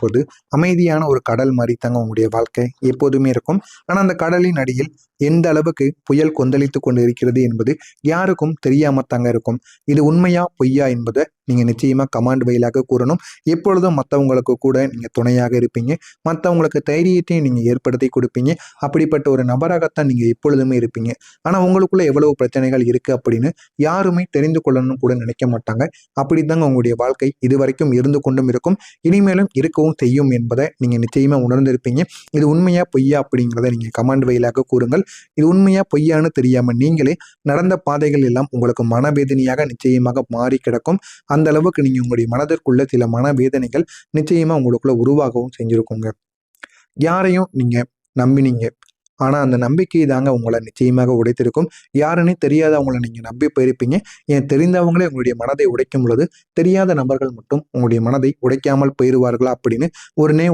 போது அமைதியான ஒரு கடல் மாதிரி தாங்க உங்களுடைய வாழ்க்கை எப்போதுமே இருக்கும். ஆனால் அந்த கடலின் அடியில் எந்த அளவுக்கு புயல் கொந்தளித்து கொண்டு இருக்கிறது என்பது யாருக்கும் தெரியாம தாங்க இருக்கும். இது உண்மையா பொய்யா என்பதை நீங்க நிச்சயமா கமாண்ட் வழியாக கூறணும். எப்பொழுதும் மற்றவங்களுக்கு கூட நீங்க துணையாக இருப்பீங்க, மற்றவங்களுக்கு தைரியத்தையும் நீங்க ஏற்படுத்தி கொடுப்பீங்க. அப்படிப்பட்ட ஒரு நபராகத்தான் நீங்க எப்பொழுதுமே இருப்பீங்க. ஆனா உங்களுக்குள்ள எவ்வளவு பிரச்சனைகள் இருக்கு அப்படின்னு யாருமே தெரிந்து கொள்ளணும்னு கூட நினைக்க மாட்டாங்க. அப்படித்தாங்க உங்களுடைய வாழ்க்கை இதுவரைக்கும் இருந்து கொண்டும் இருக்கும், இனிமேலும் இருக்கவும் செய்யும் என்பதை நீங்க நிச்சயமா உணர்ந்திருப்பீங்க. இது உண்மையா பொய்யா அப்படிங்கிறத நீங்க கமாண்ட் வழியாக கூறுங்கள். இது உண்மையா பொய்யான்னு தெரியாம நீங்களே நடந்த பாதைகள் எல்லாம் உங்களுக்கு மனவேதனையாக நிச்சயமாக மாறி கிடக்கும். அந்த அளவுக்கு நீங்க உங்களுடைய மனதிற்குள்ள சில மனவேதனைகள் நிச்சயமா உங்களுக்குள்ள உருவாகவும் செஞ்சிருக்குங்க. யாரையும் நீங்க நம்பினீங்க, ஆனா அந்த நம்பிக்கை தாங்க உங்களை நிச்சயமாக உடைத்திருக்கும். யாருன்னே தெரியாதவங்களை நீங்க நம்பி போயிருப்பீங்க. ஏன் தெரிந்தவங்களே உங்களுடைய மனதை உடைக்கும் பொழுது தெரியாத நபர்கள் மட்டும் உங்களுடைய மனதை உடைக்காமல் போயிடுவார்களா அப்படின்னு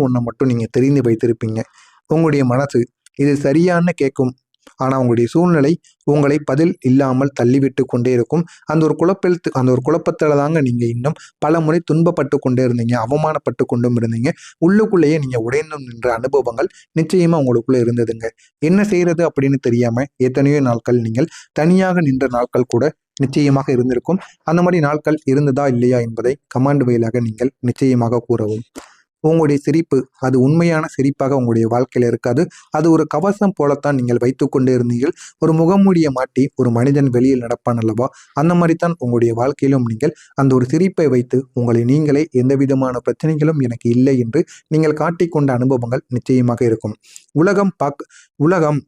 ஒன்றை மட்டும் நீங்க தெரிந்து வைத்திருப்பீங்க. உங்களுடைய மனசு இது சரியான்னு கேட்கும், ஆனா உங்களுடைய சூழ்நிலை உங்களை பதில் இல்லாமல் தள்ளிவிட்டு கொண்டே இருக்கும். அந்த ஒரு குழப்பத்துல தாங்க நீங்க இன்னும் பல முறை துன்பப்பட்டு கொண்டே இருந்தீங்க, அவமானப்பட்டு கொண்டும் இருந்தீங்க. உள்ளுக்குள்ளேயே நீங்க உடைந்தும் நின்ற அனுபவங்கள் நிச்சயமா உங்களுக்குள்ள இருந்ததுங்க. என்ன செய்யறது அப்படின்னு தெரியாம எத்தனையோ நாட்கள் நீங்கள் தனியாக நின்ற நாட்கள் கூட நிச்சயமாக இருந்திருக்கும். அந்த மாதிரி நாட்கள் இருந்ததா இல்லையா என்பதை கமாண்ட் வழியாக நீங்கள் நிச்சயமாக கூறவும். உங்களுடைய சிரிப்பு அது உண்மையான சிரிப்பாக உங்களுடைய வாழ்க்கையில இருக்காது. அது ஒரு கவசம் போலத்தான் நீங்கள் வைத்து கொண்டே இருந்தீர்கள். ஒரு முகமூடியை மாட்டி ஒரு மனிதன் வெளியில் நடப்பான் அல்லவா, அந்த மாதிரி தான் உங்களுடைய வாழ்க்கையிலும் நீங்கள் அந்த ஒரு சிரிப்பை வைத்து உங்களை நீங்களே எந்த விதமான பிரச்சனைகளும் எனக்கு இல்லை என்று நீங்கள் காட்டிக்கொண்ட அனுபவங்கள் நிச்சயமாக இருக்கும். உலகம்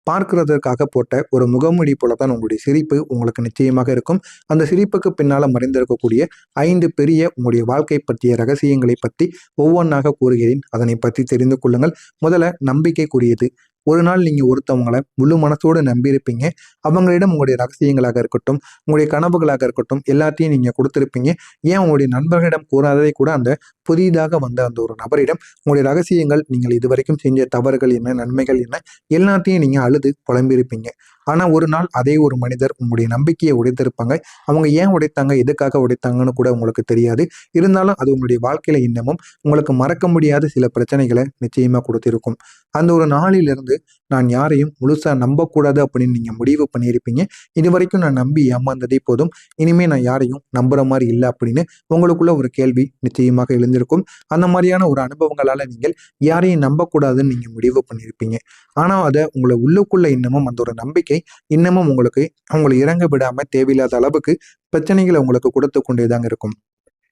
பார்க்கிறதற்காக போட்ட ஒரு முகமூடி போலத்தான் உங்களுடைய சிரிப்பு உங்களுக்கு நிச்சயமாக இருக்கும். அந்த சிரிப்புக்கு பின்னால மறைந்திருக்கக்கூடிய 5 பெரிய உங்களுடைய வாழ்க்கை பற்றிய ரகசியங்களை பற்றி ஒவ்வொன்றாக கூறுகிறேன். அதனை பற்றி தெரிந்து கொள்ளுங்கள். முதல்ல நம்பிக்கைக்குரியது. ஒரு நாள் நீங்க ஒருத்தவங்களை முழு மனசோடு நம்பியிருப்பீங்க. அவங்களிடம் உங்களுடைய ரகசியங்களாக இருக்கட்டும், உங்களுடைய கனவுகளாக இருக்கட்டும், எல்லாத்தையும் நீங்க கொடுத்துருப்பீங்க. ஏன் உங்களுடைய நண்பர்களிடம் கூறாததை கூட அந்த புதிதாக வந்த அந்த ஒரு நபரிடம் உங்களுடைய ரகசியங்கள், நீங்கள் இதுவரைக்கும் செஞ்ச தவறுகள் என்ன, நன்மைகள் என்ன, எல்லாத்தையும் நீங்க அழுது புலம்பியிருப்பீங்க. ஆனா ஒரு நாள் அதே ஒரு மனிதர் உங்களுடைய நம்பிக்கையை உடைத்திருப்பாங்க. அவங்க ஏன் உடைத்தாங்க, எதுக்காக உடைத்தாங்கன்னு கூட உங்களுக்கு தெரியாது. இருந்தாலும் அது உங்களுடைய வாழ்க்கையில இன்னமும் உங்களுக்கு மறக்க முடியாத சில பிரச்சனைகளை நிச்சயமா கொடுத்திருக்கும். அந்த ஒரு நாளிலிருந்து நான் யாரையும் முழுசா நம்பக்கூடாது அப்படின்னு நீங்க முடிவு பண்ணியிருப்பீங்க. இது வரைக்கும் நான் நம்பி ஏமாந்ததே போதும், இனிமே நான் யாரையும் நம்புற மாதிரி இல்லை அப்படின்னு உங்களுக்குள்ள ஒரு கேள்வி நிச்சயமாக எழுந்திருக்கும். அந்த மாதிரியான ஒரு அனுபவங்களால நீங்கள் யாரையும் நம்பக்கூடாதுன்னு நீங்க முடிவு பண்ணியிருப்பீங்க. ஆனா அதை உங்களை உள்ளுக்குள்ள இன்னமும் அந்த ஒரு நம்பிக்கை இன்னமும் உங்களை இறங்க விடாம தேவையில்லாத அளவுக்கு பிரச்சனைகளை உங்களுக்கு கொடுத்து கொண்டேதாங்க இருக்கும்.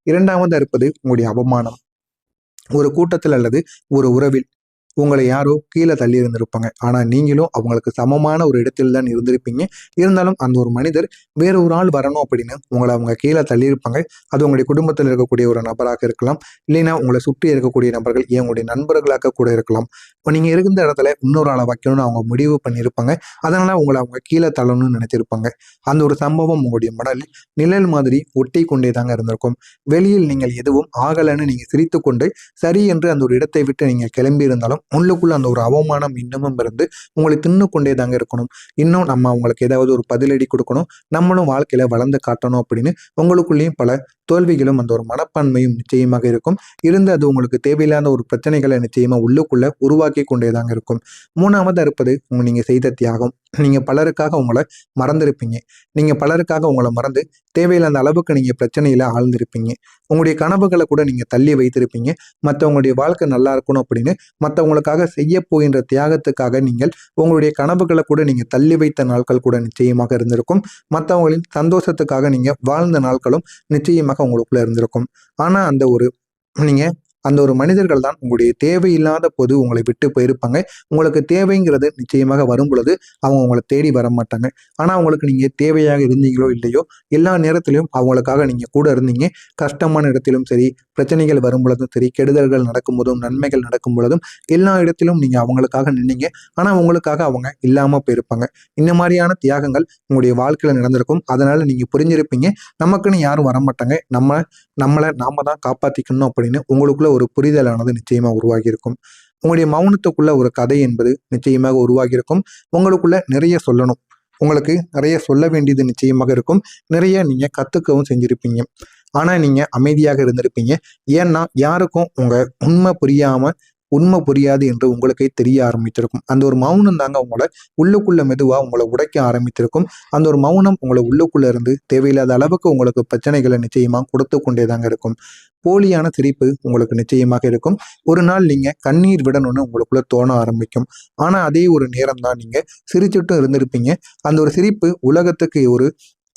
இரண்டாவது இருப்பது உங்களுடைய அவமானம். ஒரு கூட்டத்தில் அல்லது ஒரு உறவில் உங்களை யாரோ கீழே தள்ளி இருந்திருப்பாங்க. ஆனா நீங்களும் அவங்களுக்கு சமமான ஒரு இடத்தில் தான் இருந்திருப்பீங்க. இருந்தாலும் அந்த ஒரு மனிதர் வேற ஒரு ஆள் வரணும் அப்படின்னு உங்களை அவங்க கீழே தள்ளியிருப்பாங்க. அது உங்களுடைய குடும்பத்தில் இருக்கக்கூடிய ஒரு நபராக இருக்கலாம், இல்லைன்னா உங்களை சுற்றி இருக்கக்கூடிய நபர்கள், ஏன் உங்களுடைய நண்பர்களாக கூட இருக்கலாம். இப்போ நீங்க இருந்த இடத்துல இன்னொரு ஆளை வைக்கணும்னு அவங்க முடிவு பண்ணியிருப்பாங்க. அதனால உங்களை அவங்க கீழே தள்ளணும்னு நினைச்சிருப்பாங்க. அந்த ஒரு சம்பவம் உங்களுடைய மனதில் நிழல் மாதிரி ஒட்டி கொண்டே தாங்க இருந்திருக்கும். வெளியில் நீங்கள் எதுவும் ஆகலைன்னு நீங்க சிரித்து கொண்டு சரி என்று அந்த ஒரு இடத்தை விட்டு நீங்க கிளம்பி இருந்தாலும் உள்ளுக்குள்ள அந்த ஒரு அவமானம் இன்னமும் இருந்து உங்களை தின்னு கொண்டே தாங்க இருக்கணும். இன்னும் நம்ம அவங்களுக்கு ஏதாவது ஒரு பதிலடி கொடுக்கணும், நம்மளும் வாழ்க்கையில வளர்ந்து காட்டணும் அப்படின்னு உங்களுக்குள்ளேயும் பல தோல்விகளும் அந்த ஒரு மனப்பான்மையும் நிச்சயமாக இருக்கும். இருந்து அது உங்களுக்கு தேவையில்லாத ஒரு பிரச்சனைகளை நிச்சயமா உள்ளுக்குள்ள உருவாக்கி கொண்டே தாங்க இருக்கும். மூணாவது இருப்பது நீங்க செய்த தியாகம். நீங்க பலருக்காக உங்களை மறந்திருப்பீங்க. நீங்க பலருக்காக உங்களை மறந்து தேவையில்லாத அளவுக்கு நீங்க பிரச்சனையில ஆழ்ந்திருப்பீங்க. உங்களுடைய கனவுகளை கூட நீங்க தள்ளி வைத்திருப்பீங்க. மற்றவங்களுடைய வாழ்க்கை நல்லா இருக்கணும் அப்படின்னு மற்றவங்களுக்காக செய்ய போகின்ற தியாகத்துக்காக நீங்கள் உங்களுடைய கனவுகளை கூட நீங்க தள்ளி வைத்த நாட்கள் கூட நிச்சயமாக இருந்திருக்கும். மற்றவங்களின் சந்தோஷத்துக்காக நீங்க வாழ்ந்த நாட்களும் நிச்சயமாக உங்களுக்குள்ள இருந்திருக்கும். ஆனா நீங்க அந்த ஒரு மனிதர்கள் தான் உங்களுடைய தேவையில்லாத போது உங்களை விட்டு போயிருப்பாங்க. உங்களுக்கு தேவைங்கிறது நிச்சயமாக வரும் பொழுது அவங்க உங்களை தேடி வர மாட்டாங்க. ஆனா அவங்களுக்கு நீங்க தேவையாக இருந்தீங்களோ இல்லையோ, எல்லா நேரத்திலையும் அவங்களுக்காக நீங்க கூட இருந்தீங்க. கஷ்டமான இடத்திலும் சரி, பிரச்சனைகள் வரும் பொழுதும் சரி, கெடுதல்கள் நடக்கும் போதும், நன்மைகள் நடக்கும் பொழுதும் எல்லா இடத்திலும் நீங்க அவங்களுக்காக நின்னீங்க. ஆனா உங்களுக்காக அவங்க இல்லாம போயிருப்பாங்க. இந்த மாதிரியான தியாகங்கள் உங்களுடைய வாழ்க்கையில நடந்திருக்கும். அதனால நீங்க புரிஞ்சிருப்பீங்க, நமக்குன்னு யாரும் வரமாட்டாங்க, நாம தான் காப்பாத்திக்கணும் அப்படின்னு உங்களுக்குள்ள ஒரு புரிதலானது நிச்சயமா உருவாகி இருக்கும். உங்களுடைய மௌனத்துக்குள்ள ஒரு கதை என்பது நிச்சயமாக உருவாகி இருக்கும். உங்களுக்குள்ள நிறைய சொல்லணும், உங்களுக்கு நிறைய சொல்ல வேண்டியது நிச்சயமாக இருக்கும். நிறைய நீங்க கத்துக்கவும் செஞ்சிருப்பீங்க. ஆனால் நீங்கள் அமைதியாக இருந்திருப்பீங்க. ஏன்னா யாருக்கும் உங்கள் உண்மை புரியாது என்று உங்களுக்கே தெரிய ஆரம்பித்திருக்கும். அந்த ஒரு மௌனம் தாங்க உங்களை உள்ளுக்குள்ள மெதுவாக உங்களை உடைக்க ஆரம்பித்திருக்கும். அந்த ஒரு மௌனம் உங்களை உள்ளுக்குள்ள இருந்து தேவையில்லாத அளவுக்கு உங்களுக்கு பிரச்சனைகளை நிச்சயமாக கொடுத்து கொண்டே தாங்க இருக்கும். போலியான சிரிப்பு உங்களுக்கு நிச்சயமாக இருக்கும். ஒரு நாள் நீங்க கண்ணீர் விடணும்னு உங்களுக்குள்ள தோண ஆரம்பிக்கும். ஆனா அதே ஒரு நேரம் தான் நீங்க சிரிச்சுட்டும் இருந்திருப்பீங்க. அந்த ஒரு சிரிப்பு உலகத்துக்கு ஒரு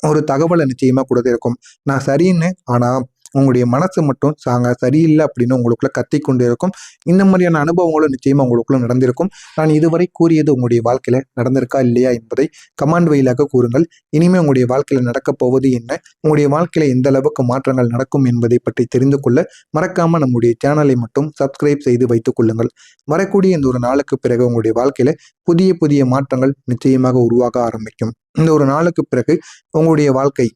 ஒரு தகவலை நிச்சயமா கொடுத்திருக்கும். நான் சரின்னு, ஆனா உங்களுடைய மனசு மட்டும் சரியில்லை அப்படின்னு உங்களுக்குள்ள கத்திக்கொண்டே இருக்கும். இந்த மாதிரியான அனுபவங்களும் நிச்சயமா உங்களுக்குள்ள நடந்திருக்கும். நான் இதுவரை கூறியது உங்களுடைய வாழ்க்கையில நடந்திருக்கா இல்லையா என்பதை கமெண்ட் வழியாக கூறுங்கள். இனிமே உங்களுடைய வாழ்க்கையில நடக்கப் போவது என்ன, உங்களுடைய வாழ்க்கையில எந்த அளவுக்கு மாற்றங்கள் நடக்கும் என்பதை பற்றி தெரிந்து கொள்ள மறக்காம நம்முடைய சேனலை மட்டும் சப்ஸ்கிரைப் செய்து வைத்துக் கொள்ளுங்கள். வரக்கூடிய இந்த ஒரு நாளுக்கு பிறகு உங்களுடைய வாழ்க்கையில புதிய புதிய மாற்றங்கள் நிச்சயமாக உருவாக ஆரம்பிக்கும். இந்த ஒரு நாளுக்கு பிறகு உங்களுடைய வாழ்க்கை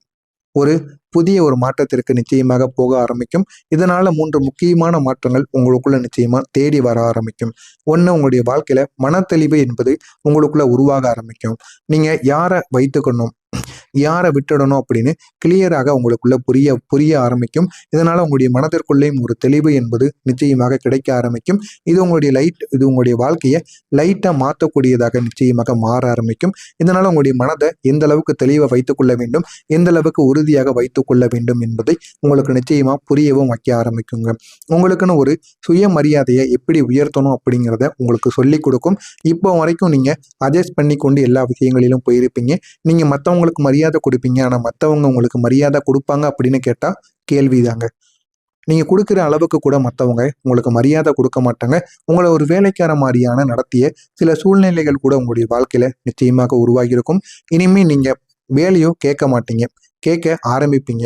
ஒரு புதிய ஒரு மாற்றத்திற்கு நிச்சயமாக போக ஆரம்பிக்கும். இதனால 3 முக்கியமான மாற்றங்கள் உங்களுக்குள்ள நிச்சயமா தேடி வர ஆரம்பிக்கும். ஒன்று, உங்களுடைய வாழ்க்கையில மனத்தெளிவு என்பது உங்களுக்குள்ள உருவாக ஆரம்பிக்கும். நீங்க யாரை வைத்துக்கணும், யாரை விட்டுடணும் அப்படின்னு கிளியராக உங்களுக்குள்ள புரிய ஆரம்பிக்கும். இதனால உங்களுடைய மனதிற்குள்ளேயும் ஒரு தெளிவு என்பது நிச்சயமாக கிடைக்க ஆரம்பிக்கும். இது உங்களுடைய வாழ்க்கையை லைட்டா மாற்றக்கூடியதாக நிச்சயமாக மாற ஆரம்பிக்கும். இதனால உங்களுடைய மனதை எந்த அளவுக்கு தெளிவாக வைத்துக்கொள்ள வேண்டும், எந்த அளவுக்கு உறுதியாக வைத்துக்கொள்ள வேண்டும் என்பதை உங்களுக்கு நிச்சயமா புரியவும் வைக்க ஆரம்பிக்குங்க. உங்களுக்குன்னு ஒரு சுயமரியாதையை எப்படி உயர்த்தணும் அப்படிங்கிறத உங்களுக்கு சொல்லிக் கொடுக்கும். இப்போ வரைக்கும் நீங்க அட்ஜஸ்ட் பண்ணி கொண்டு எல்லா விஷயங்களிலும் போயிருப்பீங்க. நீங்க மற்றவங்களுக்கு மரியாதை கொடுப்பீங்க, ஆனா மற்றவங்க உங்களுக்கு மரியாதை கொடுப்பாங்க அப்படின்னு கேட்டா கேள்விதாங்க. நீங்க கொடுக்குற அளவுக்கு கூட மற்றவங்க உங்களுக்கு மரியாதை கொடுக்க மாட்டாங்க. உங்களை ஒரு வேலைக்கார மாதிரியான நடத்திய சில சூழ்நிலைகள் கூட உங்களுடைய வாழ்க்கையில நிச்சயமாக உருவாகி இருக்கும். இனிமே நீங்க வேலையோ கேட்க மாட்டீங்க, கேட்க ஆரம்பிப்பீங்க.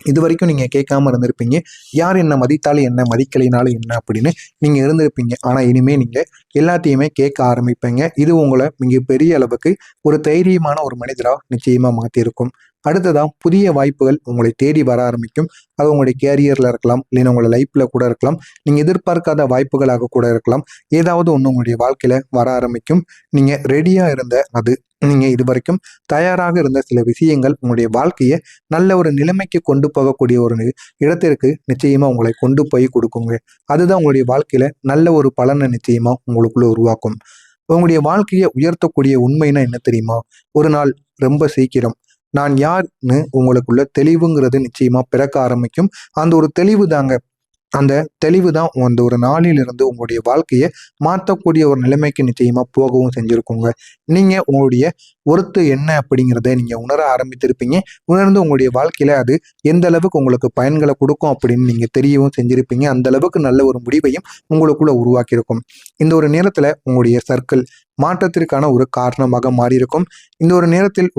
இது வரைக்கும் நீங்க கேட்காம இருந்திருப்பீங்க. யார் என்ன மதித்தாலும் என்ன, மதிக்கலைனாலும் என்ன அப்படின்னு நீங்க இருந்திருப்பீங்க. ஆனா இனிமே நீங்க எல்லாத்தையுமே கேட்க ஆரம்பிப்பீங்க. இது உங்களை மிகப்பெரிய அளவுக்கு ஒரு தைரியமான ஒரு மனிதரா நிச்சயமா மாத்திருக்கும். அடுத்ததான் புதிய வாய்ப்புகள் உங்களை தேடி வர ஆரம்பிக்கும். அது உங்களுடைய கேரியர்ல இருக்கலாம், இல்லைன்னா உங்களோட லைஃப்ல கூட இருக்கலாம். நீங்க எதிர்பார்க்காத வாய்ப்புகளாக கூட இருக்கலாம். ஏதாவது ஒன்று உங்களுடைய வாழ்க்கையில வர ஆரம்பிக்கும். நீங்க ரெடியா இருந்த நீங்க இது வரைக்கும் தயாராக இருந்த சில விஷயங்கள் உங்களுடைய வாழ்க்கையை நல்ல ஒரு நிலைமைக்கு கொண்டு போகக்கூடிய ஒரு இடத்திற்கு நிச்சயமா உங்களை கொண்டு போய் கொடுக்குங்க. அதுதான் உங்களுடைய வாழ்க்கையில நல்ல ஒரு பலனை நிச்சயமா உங்களுக்குள்ள உருவாக்கும். உங்களுடைய வாழ்க்கையை உயர்த்தக்கூடிய உண்மைன்னா என்ன தெரியுமா? ஒரு நாள் ரொம்ப சீக்கிரம் நான் யார்னு உங்களுக்குள்ள தெளிவுங்கிறது நிச்சயமா பிறக்க ஆரம்பிக்கும். அந்த ஒரு தெளிவு தாங்க, அந்த தெளிவு தான் அந்த ஒரு நாளிலிருந்து உங்களுடைய வாழ்க்கையை மாற்றக்கூடிய ஒரு நிலைமைக்கு நிச்சயமா போகவும் செஞ்சிருக்குங்க. நீங்க உங்களுடைய ஒருத்து என்ன அப்படிங்கிறத நீங்க உணர ஆரம்பித்திருப்பீங்க. உணர்ந்து உங்களுடைய வாழ்க்கையில அது எந்த அளவுக்கு உங்களுக்கு பயன்களை கொடுக்கும் அப்படின்னு நீங்க தெரியவும் செஞ்சிருப்பீங்க. அந்த அளவுக்கு நல்ல ஒரு முடிவையும் உங்களுக்குள்ள உருவாக்கியிருக்கும். இந்த ஒரு நேரத்துல உங்களுடைய சர்க்கிள் மாற்றத்திற்கான ஒரு காரணமாக மாறியிருக்கும். இந்த ஒரு நேரத்தில்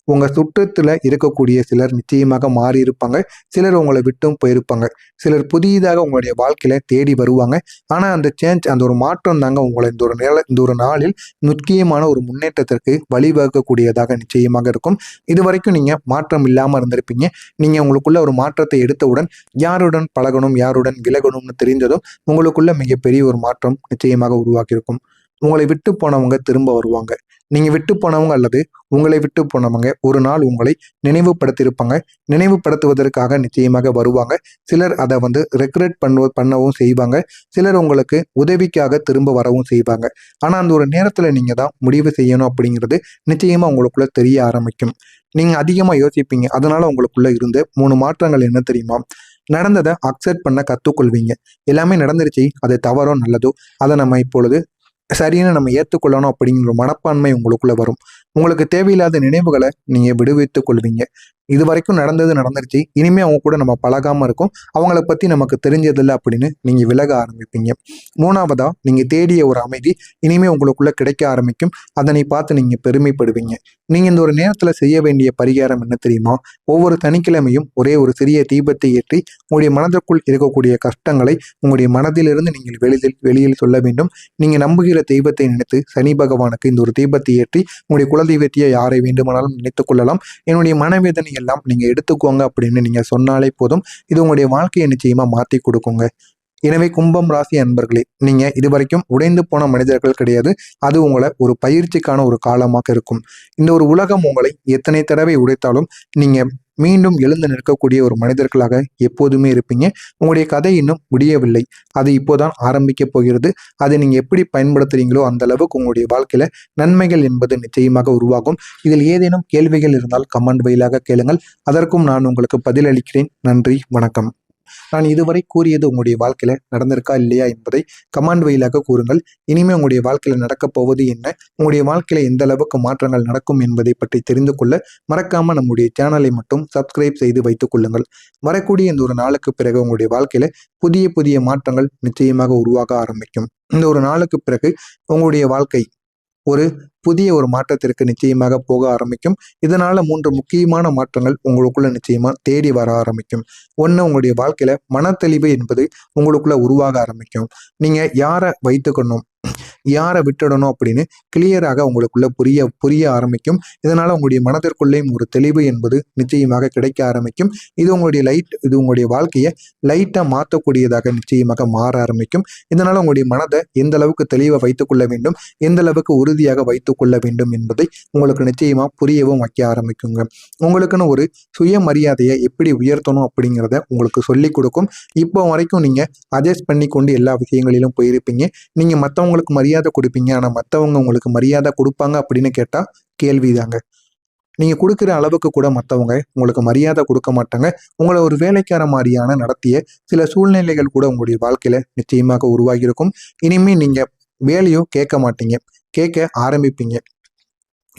உங்க சுற்றத்துல இருக்கக்கூடிய சிலர் நிச்சயமாக மாறி இருப்பாங்க. சிலர் உங்களை விட்டும் போயிருப்பாங்க. சிலர் புதிதாக உங்களுடைய வாழ்க்கையில தேடி வருவாங்க. ஆனா அந்த அந்த ஒரு மாற்றம் தாங்க உங்களை இந்த ஒரு நாளில் முக்கியமான ஒரு முன்னேற்றத்திற்கு வழிவகுக்கக்கூடியதாக நிச்சயமாக இருக்கும். இது வரைக்கும் நீங்க மாற்றம் இல்லாம இருந்திருப்பீங்க. நீங்க உங்களுக்குள்ள ஒரு மாற்றத்தை எடுத்தவுடன் யாருடன் பழகணும், யாருடன் விலகணும்னு தெரிந்ததும் உங்களுக்குள்ள மிகப்பெரிய ஒரு மாற்றம் நிச்சயமாக உருவாக்கியிருக்கும். உங்களை விட்டு போனவங்க திரும்ப வருவாங்க. நீங்க விட்டு போனவங்க அல்லது உங்களை விட்டு போனவங்க ஒரு நாள் உங்களை நினைவுபடுத்தியிருப்பாங்க. நினைவுபடுத்துவதற்காக நிச்சயமாக வருவாங்க. சிலர் அதை ரெக்ரெட் பண்ணவும் செய்வாங்க. சிலர் உங்களுக்கு உதவிக்காக திரும்ப வரவும் செய்வாங்க. ஆனா அந்த ஒரு நேரத்துல நீங்க தான் முடிவு செய்யணும் அப்படிங்கிறது நிச்சயமா உங்களுக்குள்ள தெரிய ஆரம்பிக்கும். நீங்க அதிகமா யோசிப்பீங்க. அதனால உங்களுக்குள்ள இருந்த 3 மாற்றங்கள் என்ன தெரியுமா? நடந்ததை அக்செப்ட் பண்ண கத்துக்கொள்வீங்க. எல்லாமே நடந்துருச்சு, அது தவறோ நல்லதோ அதை நம்ம இப்பொழுது சரின்னு நம்ம ஏற்றுக்கொள்ளணும் அப்படிங்கிற மனப்பான்மை உங்களுக்குள்ள வரும். உங்களுக்கு தேவையில்லாத நினைவுகளை நீங்க விடுவித்துக் கொள்வீங்க. இது வரைக்கும் நடந்துருச்சு, இனிமே அவங்க கூட நம்ம பழகாம இருக்கும், அவங்கள பத்தி நமக்கு தெரிஞ்சதில்லை அப்படின்னு நீங்க விலக ஆரம்பிப்பீங்க. 3வதா, நீங்க தேடிய ஒரு அமைதி இனிமே உங்களுக்குள்ள கிடைக்க ஆரம்பிக்கும். அதனை பார்த்து நீங்க பெருமைப்படுவீங்க. நீங்க இந்த ஒரு நேரத்துல செய்ய வேண்டிய பரிகாரம் என்ன தெரியுமா? ஒவ்வொரு சனிக்கிழமையும் ஒரே ஒரு சிறிய தீபத்தை ஏற்றி உங்களுடைய மனதிற்குள் இருக்கக்கூடிய கஷ்டங்களை உங்களுடைய மனதிலிருந்து நீங்கள் வெளியில் சொல்ல வேண்டும். நீங்க நம்புகிற தெய்வத்தை நினைத்து சனி பகவானுக்கு இந்த ஒரு தீபத்தை ஏற்றி உங்களுடைய குலதெய்வத்தையே யாரை வேண்டுமானாலும் நினைத்துக் கொள்ளலாம். என்னுடைய மனவேதனை எல்லாம் நீங்க எடுத்துக்கோங்க அப்படின்னு நீங்க சொன்னாலே போதும். இது உங்களுடைய வாழ்க்கையை நிச்சயமா மாத்தி கொடுக்குங்க. எனவே கும்பம் ராசி அன்பர்களே, நீங்க இதுவரைக்கும் உடைந்து போன மனிதர்கள் கிடையாது. அது உங்களை ஒரு பயிற்சிக்கான ஒரு காலமாக இருக்கும். இந்த ஒரு உலகம் உங்களை எத்தனை தடவை உடைத்தாலும் நீங்க மீண்டும் எழுந்து நிற்கக்கூடிய ஒரு மனிதர்களாக எப்போதுமே இருப்பீங்க. உங்களுடைய கதை இன்னும் முடியவில்லை. அது இப்போதான் ஆரம்பிக்க போகிறது. அதை நீங்க எப்படி பயன்படுத்துறீங்களோ அந்த அளவுக்கு உங்களுடைய வாழ்க்கையில நன்மைகள் என்பது நிச்சயமாக உருவாகும். இதில் ஏதேனும் கேள்விகள் இருந்தால் கமெண்ட் வாயிலாக கேளுங்கள். அதற்கும் நான் உங்களுக்கு பதிலளிக்கிறேன். நன்றி, வணக்கம். நான் இதுவரை கூறியது உங்களுடைய வாழ்க்கையில நடந்திருக்கா இல்லையா என்பதை கமெண்ட் வாயிலாக கூறுங்கள். இனிமே உங்களுடைய வாழ்க்கையில நடக்கப் போவது என்ன, உங்களுடைய வாழ்க்கையில எந்த அளவுக்கு மாற்றங்கள் நடக்கும் என்பதை பற்றி தெரிந்து கொள்ள மறக்காம நம்முடைய சேனலை மட்டும் சப்ஸ்கிரைப் செய்து வைத்துக் கொள்ளுங்கள். வரக்கூடிய இந்த ஒரு நாளுக்கு பிறகு உங்களுடைய வாழ்க்கையில புதிய புதிய மாற்றங்கள் நிச்சயமாக உருவாக ஆரம்பிக்கும். இந்த ஒரு நாளுக்கு பிறகு உங்களுடைய வாழ்க்கை ஒரு புதிய ஒரு மாற்றத்திற்கு நிச்சயமாக போக ஆரம்பிக்கும். இதனால 3 முக்கியமான மாற்றங்கள் உங்களுக்குள்ள நிச்சயமா தேடி வர ஆரம்பிக்கும். ஒன்று, உங்களுடைய வாழ்க்கையில மனத்தெளிவு என்பது உங்களுக்குள்ள உருவாக ஆரம்பிக்கும். நீங்க யாரை வைத்துக்கணும், யாரை விட்டுடணும் அப்படின்னு கிளியராக உங்களுக்குள்ள புரிய ஆரம்பிக்கும். இதனால உங்களுடைய மனதிற்குள்ளேயும் ஒரு தெளிவு என்பது நிச்சயமாக கிடைக்க ஆரம்பிக்கும். இது உங்களுடைய வாழ்க்கையை லைட்டா மாற்றக்கூடியதாக நிச்சயமாக மாற ஆரம்பிக்கும். இதனால உங்களுடைய மனதை எந்த அளவுக்கு தெளிவாக வைத்துக்கொள்ள வேண்டும், எந்த அளவுக்கு உறுதியாக வைத்துக்கொள்ள வேண்டும் என்பதை உங்களுக்கு நிச்சயமா புரியவும் வைக்க ஆரம்பிக்குங்க. உங்களுக்குன்னு ஒரு சுயமரியாதையை எப்படி உயர்த்தணும் அப்படிங்கிறத உங்களுக்கு சொல்லிக் கொடுக்கும். இப்போ வரைக்கும் நீங்க அட்ஜஸ்ட் பண்ணி கொண்டு எல்லா விஷயங்களிலும் போயிருப்பீங்க. நீங்க மற்றவங்களுக்கு மரியாதை கொடுப்பீங்க, ஆனா மற்றவங்க உங்களுக்கு மரியாதை கொடுப்பாங்க அப்படின்னு கேட்டா கேள்விதாங்க. நீங்க கொடுக்குற அளவுக்கு கூட மற்றவங்க உங்களுக்கு மரியாதை கொடுக்க மாட்டாங்க. உங்களை ஒரு வேலைக்கார மாதிரியான நடத்திய சில சூழ்நிலைகள் கூட உங்களுடைய வாழ்க்கையில நிச்சயமாக உருவாகி இருக்கும். இனிமே நீங்க வேலையும் கேட்க மாட்டீங்க, கேட்க ஆரம்பிப்பீங்க.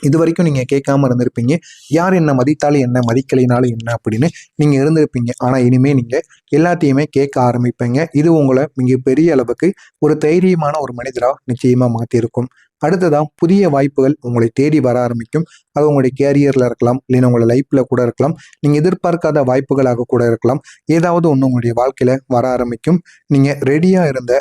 இது வரைக்கும் நீங்க கேட்காம இருந்திருப்பீங்க. யார் என்ன மதித்தாலும் என்ன, மதிக்கலைனாலும் என்ன அப்படின்னு நீங்க இருந்திருப்பீங்க. ஆனா இனிமே நீங்க எல்லாத்தையுமே கேட்க ஆரம்பிப்பீங்க. இது உங்களை மிக பெரிய அளவுக்கு ஒரு தைரியமான ஒரு மனிதரா நிச்சயமா மாத்திருக்கும். அடுத்ததா புதிய வாய்ப்புகள் உங்களை தேடி வர ஆரம்பிக்கும். அது உங்களுடைய கேரியர்ல இருக்கலாம், இல்லைன்னா உங்களோட லைஃப்ல கூட இருக்கலாம். நீங்க எதிர்பார்க்காத வாய்ப்புகளாக கூட இருக்கலாம். ஏதாவது ஒன்று உங்களுடைய வாழ்க்கையில வர ஆரம்பிக்கும். நீங்க ரெடியா இருந்த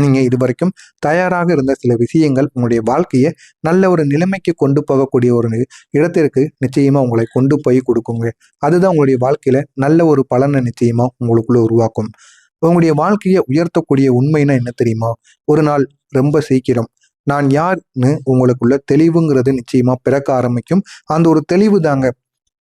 நீங்க இது வரைக்கும் தயாராக இருந்த சில விஷயங்கள் உங்களுடைய வாழ்க்கையை நல்ல ஒரு நிலைமைக்கு கொண்டு போகக்கூடிய ஒரு இடத்திற்கு நிச்சயமா உங்களை கொண்டு போய் கொடுக்குங்க. அதுதான் உங்களுடைய வாழ்க்கையில நல்ல ஒரு பலனை நிச்சயமா உங்களுக்குள்ள உருவாக்கும். உங்களுடைய வாழ்க்கையை உயர்த்தக்கூடிய உண்மைன்னா என்ன தெரியுமா? ஒரு நாள் ரொம்ப சீக்கிரம் நான் யார்னு உங்களுக்குள்ள தெளிவுங்கிறது நிச்சயமா பிறக்க ஆரம்பிக்கும். அந்த ஒரு தெளிவு தாங்க,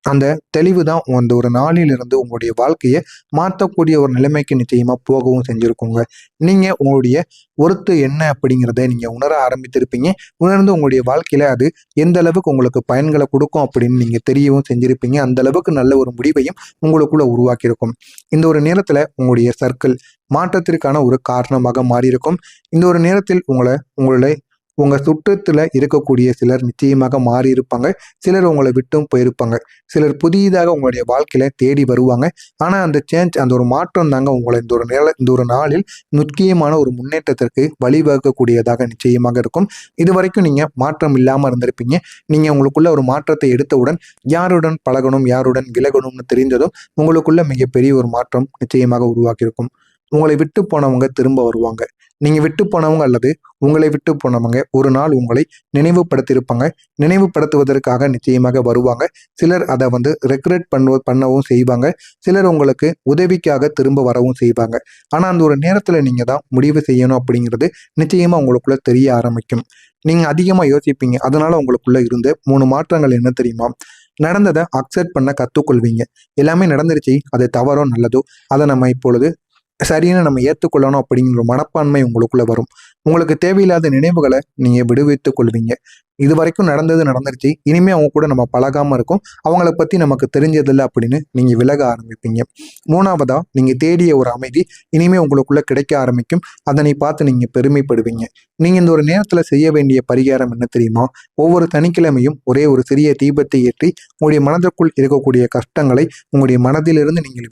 அந்த தெளிவு தான் அந்த ஒரு நாளிலிருந்து உங்களுடைய வாழ்க்கையை மாற்றக்கூடிய ஒரு நிலைமைக்கு நிச்சயமா போகவும் செஞ்சிருக்குங்க. நீங்க உங்களுடைய ஒருத்து என்ன அப்படிங்கிறத நீங்க உணர ஆரம்பித்திருப்பீங்க. உணர்ந்து உங்களுடைய வாழ்க்கையில அது எந்த அளவுக்கு உங்களுக்கு பயன்களை கொடுக்கும் அப்படின்னு நீங்க தெரியவும் செஞ்சிருப்பீங்க. அந்த அளவுக்கு நல்ல ஒரு முடிவையும் உங்களுக்குள்ள உருவாக்கியிருக்கும். இந்த ஒரு நேரத்துல உங்களுடைய சர்க்கிள் மாற்றத்திற்கான ஒரு காரணமாக மாறியிருக்கும். இந்த ஒரு நேரத்தில் உங்க சுற்றத்துல இருக்கக்கூடிய சிலர் நிச்சயமாக மாறி இருப்பாங்க. சிலர் உங்களை விட்டும் போயிருப்பாங்க. சிலர் புதிதாக உங்களுடைய வாழ்க்கையில தேடி வருவாங்க. ஆனா அந்த அந்த ஒரு மாற்றம் தாங்க உங்களை இந்த ஒரு நாளில் முக்கியமான ஒரு முன்னேற்றத்திற்கு வழிவகுக்கக்கூடியதாக நிச்சயமாக இருக்கும். இது வரைக்கும் நீங்க மாற்றம் இல்லாம இருந்திருப்பீங்க. நீங்க உங்களுக்குள்ள ஒரு மாற்றத்தை எடுத்தவுடன் யாருடன் பழகணும், யாருடன் விலகணும்னு தெரிந்ததும் உங்களுக்குள்ள மிகப்பெரிய ஒரு மாற்றம் நிச்சயமாக உருவாக்கியிருக்கும். உங்களை விட்டு போனவங்க திரும்ப வருவாங்க. நீங்க விட்டு போனவங்க அல்லது உங்களை விட்டு போனவங்க ஒரு நாள் உங்களை நினைவுபடுத்தியிருப்பாங்க. நினைவுபடுத்துவதற்காக நிச்சயமாக வருவாங்க. சிலர் அதை ரெக்ரெட் பண்ணவும் செய்வாங்க. சிலர் உங்களுக்கு உதவிக்காக திரும்ப வரவும் செய்வாங்க. ஆனா அந்த ஒரு நேரத்துல நீங்க தான் முடிவு செய்யணும் அப்படிங்கிறது நிச்சயமா உங்களுக்குள்ள தெரிய ஆரம்பிக்கும். நீங்க அதிகமா யோசிப்பீங்க. அதனால உங்களுக்குள்ள இருந்த 3 மாற்றங்கள் என்ன தெரியுமா? நடந்ததை அக்செப்ட் பண்ண கத்துக்கொள்வீங்க. எல்லாமே நடந்துருச்சு, அது தவறோ நல்லதோ அதை நம்ம இப்பொழுது சரின்னு நம்ம ஏற்றுக்கொள்ளணும் அப்படிங்கிற மனப்பான்மை உங்களுக்குள்ள வரும். உங்களுக்கு தேவையில்லாத நினைவுகளை நீங்க விடுவித்துக் கொள்வீங்க. இது வரைக்கும் நடந்துருச்சு, இனிமே அவங்க கூட நம்ம பழகாம இருக்கும், அவங்கள பத்தி நமக்கு தெரிஞ்சதில்லை அப்படின்னு நீங்க விலக ஆரம்பிப்பீங்க. 3வதா, நீங்க தேடிய ஒரு அமைதி இனிமே உங்களுக்குள்ள கிடைக்க ஆரம்பிக்கும். அதனை பார்த்து நீங்க பெருமைப்படுவீங்க. நீங்க இந்த ஒரு நேரத்துல செய்ய வேண்டிய பரிகாரம் என்ன தெரியுமா? ஒவ்வொரு சனிக்கிழமையும் ஒரே ஒரு சிறிய தீபத்தை ஏற்றி உங்களுடைய மனதிற்குள் இருக்கக்கூடிய கஷ்டங்களை உங்களுடைய மனதிலிருந்து நீங்கள்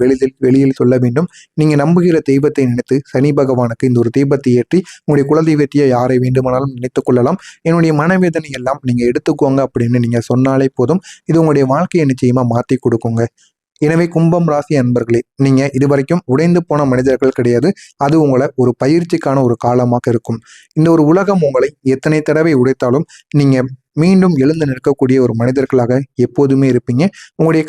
வெளியில் சொல்ல வேண்டும். நீங்க நம்புகிற தெய்வத்தை நினைத்து சனி பகவானுக்கு இந்த ஒரு தீபத்தை ஏற்றி உங்களுடைய குலதெய்வத்தையே யாரை வேண்டுமானாலும் நினைத்துக் கொள்ளலாம். என்னுடைய மனவேதனை எல்லாம் நீங்க எடுத்துக்கோங்க அப்படின்னு நீங்க சொன்னாலே போதும். இது உங்களுடைய வாழ்க்கையை நிச்சயமா மாத்தி கொடுக்குங்க. எனவே கும்பம் ராசி அன்பர்களே, நீங்க இதுவரைக்கும் உடைந்து போன மனிதர்கள் கிடையாது. அது உங்களை ஒரு பயிற்சிக்கான ஒரு காலமாக இருக்கும். இந்த ஒரு உலகம் உங்களை எத்தனை தடவை உடைத்தாலும் நீங்க மீண்டும் எழுந்து நிற்கக்கூடிய ஒரு மனிதர்களாக எப்போதுமே இருப்பீங்க. உங்களுடைய